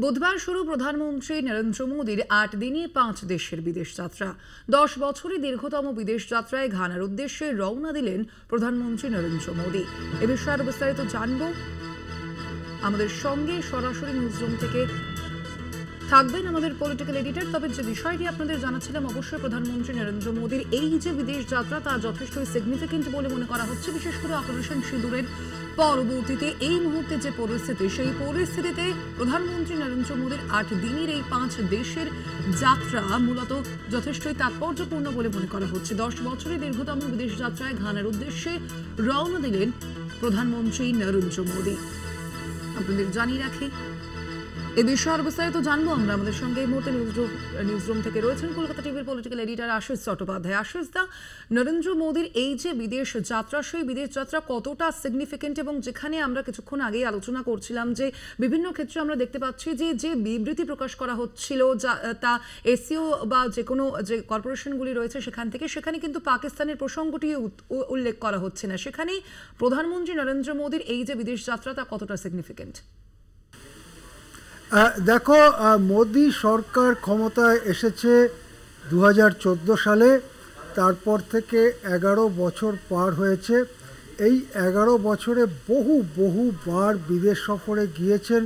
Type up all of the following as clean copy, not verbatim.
বুধবার শুরু প্রধানমন্ত্রী নরেন্দ্র মোদীর ৮ দিনে ৫ দেশের বিদেশ যাত্রা। ১০ বছরে দীর্ঘতম বিদেশ যাত্রায় ঘানার উদ্দেশ্যে রওনা দিলেন প্রধানমন্ত্রী নরেন্দ্র মোদী। এ বিষয়ে আরো বিস্তারিত জানব। আমাদের সঙ্গে সরাসরি নিউজরুম থেকে থাকবেন আমাদের পলিটিক্যাল এডিটর। তবে যে বিষয়টি আপনাদের জানাচ্ছিলাম, অবশ্যই প্রধানমন্ত্রী নরেন্দ্র মোদীর এই যে বিদেশ যাত্রা তা যথেষ্টই সিগনিফিকেন্ট বলে মনে করা হচ্ছে, বিশেষ করে অপারেশন সিঁদুরের পরবর্তীতে এই মুহূর্তে যে পরিস্থিতি, সেই পরিস্থিতিতে প্রধানমন্ত্রী নরেন্দ্র মোদীর ৮ দিনের এই ৫ দেশের যাত্রা মূলত যথেষ্টই তাৎপর্যপূর্ণ বলে মনে করা হচ্ছে। ১০ বছরে দীর্ঘতম বিদেশ যাত্রায় ঘানার উদ্দেশ্যে রওনা দিলেন প্রধানমন্ত্রী নরেন্দ্র মোদী। আপনাদের জানিয়ে রাখি, এ বিষয়ে আরো বিস্তারিত জানবো আমরা। আমাদের সঙ্গে এই মুহূর্তে নিউজরুম থেকে রয়েছেন কলকাতা টিভির পলিটিক্যাল এডিটর আশিস চট্টোপাধ্যায়। আশিস দা, নরেন্দ্র মোদীর এই যে বিদেশ যাত্রা, সেই বিদেশ যাত্রা কতটা সিগনিফিকেন্ট, এবং যেখানে আমরা কিছুক্ষণ আগেই আলোচনা করছিলাম যে বিভিন্ন ক্ষেত্রে আমরা দেখতে পাচ্ছি যে বিবৃতি প্রকাশ করা হচ্ছিল তা এসিও বা যে কোনো যে কর্পোরেশনগুলি রয়েছে সেখানে কিন্তু পাকিস্তানের প্রসঙ্গটি উল্লেখ করা হচ্ছে না। সেখানে প্রধানমন্ত্রী নরেন্দ্র মোদীর এই যে বিদেশ যাত্রা তা কতটা সিগনিফিকেন্ট? দেখো, মোদি সরকার ক্ষমতায় এসেছে 2014 সালে। তারপর থেকে 11 বছর পার হয়েছে। এই 11 বছরে বহুবার বিদেশ সফরে গিয়েছেন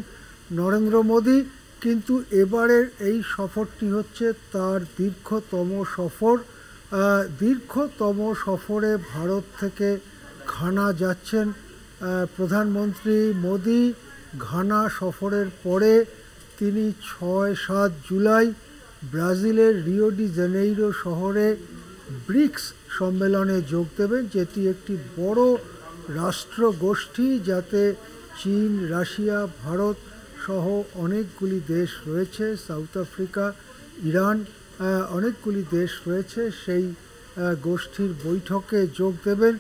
নরেন্দ্র মোদি, কিন্তু এবারের এই সফরটি হচ্ছে তার দীর্ঘতম সফর। দীর্ঘতম সফরে ভারত থেকে ঘানা যাচ্ছেন প্রধানমন্ত্রী মোদি। ঘানা সফরের পরে তিনি ৬-৭ জুলাই ব্রাজিলের রিও ডি জেনেইরো শহরে ব্রিক্স সম্মেলনে যোগ দেবেন, যেটি একটি বড় রাষ্ট্র গোষ্ঠী, যাতে চীন, রাশিয়া, ভারত সহ অনেকগুলি দেশ রয়েছে, সাউথ আফ্রিকা, ইরান, অনেকগুলি দেশ রয়েছে। সেই গোষ্ঠীর বৈঠকে যোগ দেবেন।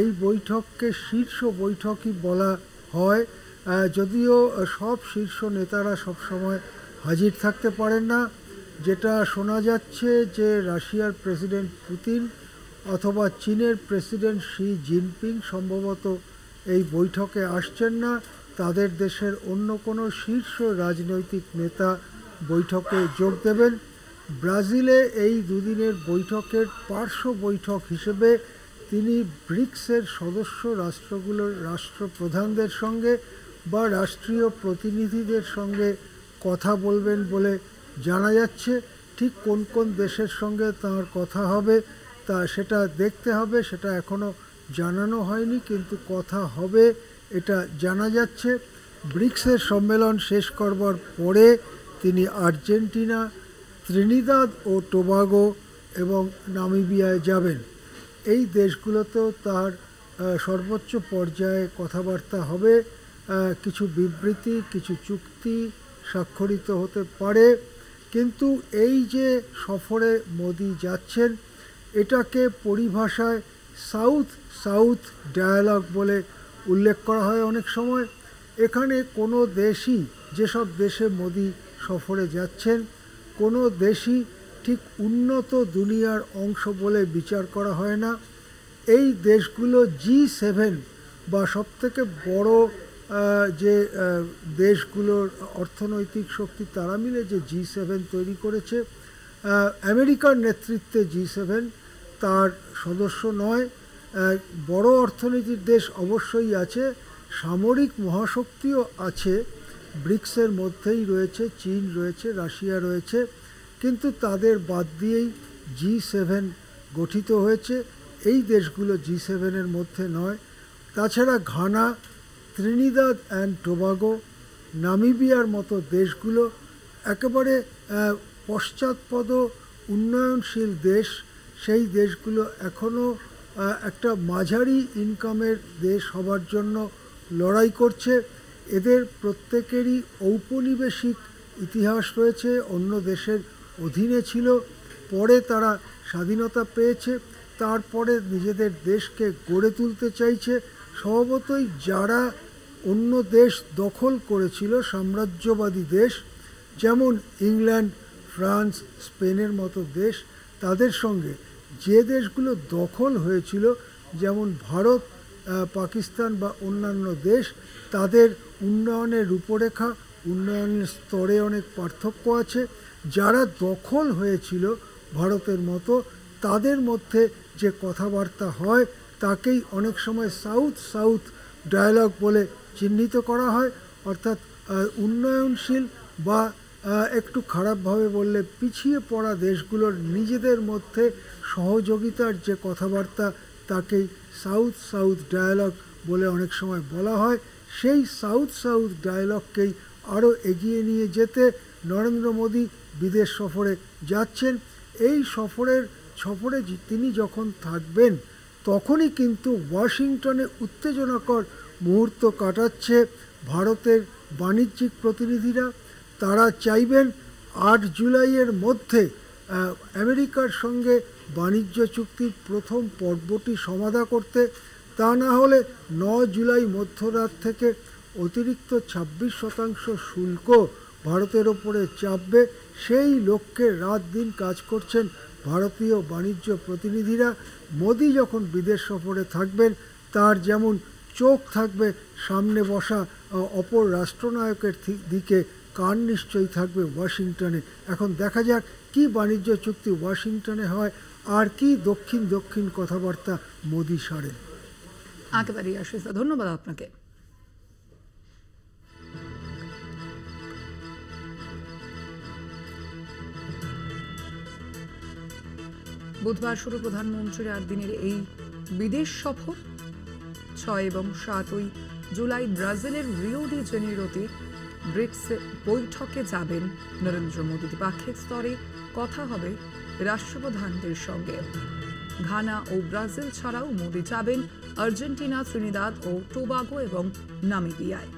এই বৈঠককে শীর্ষ বৈঠকই বলা হয়, যদিও সব শীর্ষ নেতারা সবসময় হাজির থাকতে পারেন না। যেটা শোনা যাচ্ছে যে রাশিয়ার প্রেসিডেন্ট পুতিন অথবা চীনের প্রেসিডেন্ট শি জিনপিং সম্ভবত এই বৈঠকে আসছেন না। তাদের দেশের অন্য কোনো শীর্ষ রাজনৈতিক নেতা বৈঠকে যোগ দেবেন। ব্রাজিলে এই দুদিনের বৈঠকের পার্শ্ব বৈঠক হিসেবে তিনি ব্রিক্সের সদস্য রাষ্ট্রগুলোর রাষ্ট্রপ্রধানদের সঙ্গে বা রাষ্ট্রীয় প্রতিনিধিদের সঙ্গে কথা বলবেন বলে জানা যাচ্ছে। ঠিক কোন কোন দেশের সঙ্গে তাঁর কথা হবে সেটা দেখতে হবে, সেটা এখনও জানানো হয়নি, কিন্তু কথা হবে এটা জানা যাচ্ছে। ব্রিক্সের সম্মেলন শেষ করবার পরে তিনি আর্জেন্টিনা, ত্রিনিদাদ ও টোবাগো এবং নামিবিয়ায় যাবেন। এই দেশগুলোতেও তার সর্বোচ্চ পর্যায়ে কথাবার্তা হবে। কিছু বিবৃতি, কিছু চুক্তি স্বাক্ষরিত হতে পারে। কিন্তু এই যে সফরে মোদি যাচ্ছেন, এটাকে পরিভাষায় সাউথ সাউথ ডায়ালগ বলে উল্লেখ করা হয় অনেক সময়। এখানে কোনো দেশই, যেসব দেশে মোদি সফরে যাচ্ছেন, কোনো দেশই ঠিক উন্নত দুনিয়ার অংশ বলে বিচার করা হয় না। এই দেশগুলো G7 বা সবথেকে বড় যে দেশগুলোর অর্থনৈতিক শক্তি, তারা মিলে যে G7 তৈরি করেছে, আমেরিকার নেতৃত্বে G7 তার সদস্য নয়। বড় অর্থনীতির দেশ অবশ্যই আছে, সামরিক মহাশক্তিও আছে, ব্রিক্সের মধ্যেই রয়েছে, চীন রয়েছে, রাশিয়া রয়েছে, কিন্তু তাদের বাদ দিয়েই G7 গঠিত হয়েছে। এই দেশগুলো G7-এর মধ্যে নয়। তাছাড়া ঘানা, ত্রিনিদাদ অ্যান্ড টোবাগো, নামিবিয়ার মতো দেশগুলো একেবারে পশ্চাৎপদ উন্নয়নশীল দেশ। সেই দেশগুলো এখনও একটা মাঝারি ইনকামের দেশ হবার জন্য লড়াই করছে। এদের প্রত্যেকেরই ঔপনিবেশিক ইতিহাস রয়েছে, অন্য দেশের অধীনে ছিল, পরে তারা স্বাধীনতা পেয়েছে, তারপরে নিজেদের দেশকে গড়ে তুলতে চাইছে। স্বভাবতই যারা অন্য দেশ দখল করেছিল, সাম্রাজ্যবাদী দেশ যেমন ইংল্যান্ড, ফ্রান্স, স্পেনের মতো দেশ, তাদের সঙ্গে যে দেশগুলো দখল হয়েছিল, যেমন ভারত, পাকিস্তান বা অন্যান্য দেশ, তাদের উন্নয়নের রূপরেখা উন্নয়নের স্তরে অনেক পার্থক্য আছে। যারা দখল হয়েছিল ভারতের মতো, তাদের মধ্যে যে কথাবার্তা হয় তাকেই অনেক সময় সাউথ সাউথ ডায়ালগ বলে চিহ্নিত করা হয়, অর্থাৎ উন্নয়নশীল বা একটু খারাপভাবে বললে পিছিয়ে পড়া দেশগুলোর নিজেদের মধ্যে সহযোগিতার যে কথাবার্তা তাকেই সাউথ সাউথ ডায়ালগ বলে অনেক সময় বলা হয়। সেই সাউথ সাউথ ডায়ালগকেই আরও এগিয়ে নিয়ে যেতে নরেন্দ্র মোদী বিদেশ সফরে যাচ্ছেন। এই সফরে তিনি যখন থাকবেন তখনই কিন্তু ওয়াশিংটনে উত্তেজনাকর মুহূর্ত কাটাচ্ছে ভারতের বাণিজ্যিক প্রতিনিধিরা। তারা চাইবেন 8 জুলাইয়ের মধ্যে আমেরিকার সঙ্গে বাণিজ্য চুক্তির প্রথম পর্বটি সমাধা করতে, তা না হলে 9 জুলাই মধ্যরাত থেকে অতিরিক্ত 26% শুল্ক ভারতের ওপরে চাপবে। সেই লক্ষ্যে রাত দিন কাজ করছেন ভারতীয় বাণিজ্য প্রতিনিধিরা। মোদি যখন বিদেশ সফরে থাকবেন তার যেমন চোখ থাকবে সামনে বসা অপর রাষ্ট্রনায়কের দিকে, কান নিশ্চয়ই থাকবে ওয়াশিংটনে। এখন দেখা যাক কি বাণিজ্য চুক্তি ওয়াশিংটনে হয় আর কি দক্ষিণ দক্ষিণ কথাবার্তা মোদি সারেন। একেবারেই আশিস দা, ধন্যবাদ আপনাকে। বুধবার শুরু প্রধানমন্ত্রীর 8 দিনের এই বিদেশ সফর। 6 এবং 7 জুলাই ব্রাজিলের রিও ডি জেনেরোতে ব্রিক্স বৈঠকে যাবেন নরেন্দ্র মোদী। দ্বিপাক্ষিক স্তরে কথা হবে রাষ্ট্রপ্রধানদের সঙ্গে। ঘানা ও ব্রাজিল ছাড়াও মোদী যাবেন আর্জেন্টিনা, ত্রিনিদাদ ও টোবাগো এবং নামিবিয়ায়।